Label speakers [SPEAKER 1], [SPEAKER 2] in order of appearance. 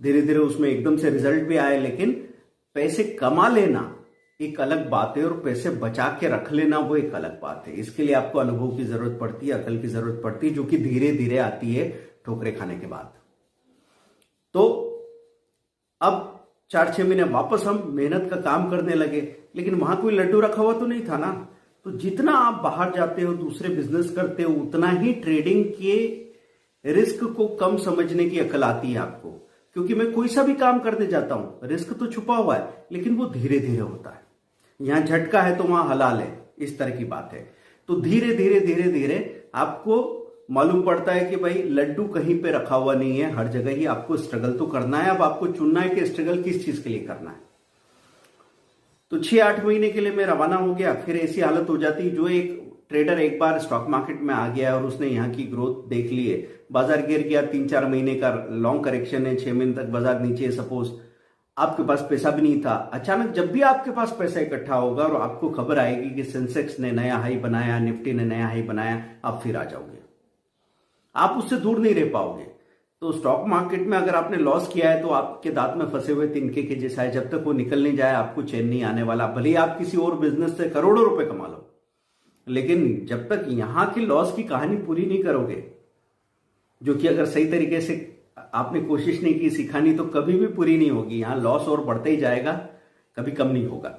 [SPEAKER 1] धीरे धीरे उसमें एकदम से रिजल्ट भी आए, लेकिन पैसे कमा लेना एक अलग बात है और पैसे बचा के रख लेना वो एक अलग बात है। इसके लिए आपको अनुभव की जरूरत पड़ती है, अकल की जरूरत पड़ती है, जो कि धीरे धीरे आती है ठोकरे खाने के बाद। तो अब 4-6 महीने वापस हम मेहनत का काम करने लगे, लेकिन वहां कोई लड्डू रखा हुआ तो नहीं था ना। तो जितना आप बाहर जाते हो, दूसरे बिजनेस करते हो, उतना ही ट्रेडिंग के रिस्क को कम समझने की अकल आती है आपको। क्योंकि मैं कोई सा भी काम करने जाता हूं, रिस्क तो छुपा हुआ है, लेकिन वो धीरे धीरे होता है। यहां झटका है तो वहां हलाल है, इस तरह की बात है। तो धीरे धीरे धीरे धीरे आपको मालूम पड़ता है कि भाई लड्डू कहीं पे रखा हुआ नहीं है, हर जगह ही आपको स्ट्रगल तो करना है। अब आपको चुनना है कि स्ट्रगल किस चीज के लिए करना है। तो 6-8 महीने के लिए मैं रवाना हो गया। फिर ऐसी हालत हो जाती, जो एक ट्रेडर एक बार स्टॉक मार्केट में आ गया और उसने यहाँ की ग्रोथ देख ली है, बाजार गिर गया, 3-4 महीने का लॉन्ग करेक्शन है, 6 महीने तक बाजार नीचे है, सपोज आपके पास पैसा भी नहीं था। अचानक जब भी आपके पास पैसा इकट्ठा होगा और आपको खबर आएगी कि सेंसेक्स ने नया हाई बनाया, निफ्टी ने नया हाई बनाया, आप फिर आ जाओगे, आप उससे दूर नहीं रह पाओगे। तो स्टॉक मार्केट में अगर आपने लॉस किया है तो आपके दांत में फंसे हुए तिनके के जैसा है। जब तक वो निकल नहीं जाए आपको चैन नहीं आने वाला। भले ही आप किसी और बिजनेस से करोड़ों रुपए कमा लो, लेकिन जब तक यहां की लॉस की कहानी पूरी नहीं करोगे, जो कि अगर सही तरीके से आपने कोशिश नहीं की सिखानी, तो कभी भी पूरी नहीं होगी। यहां लॉस और बढ़ते ही जाएगा, कभी कम नहीं होगा।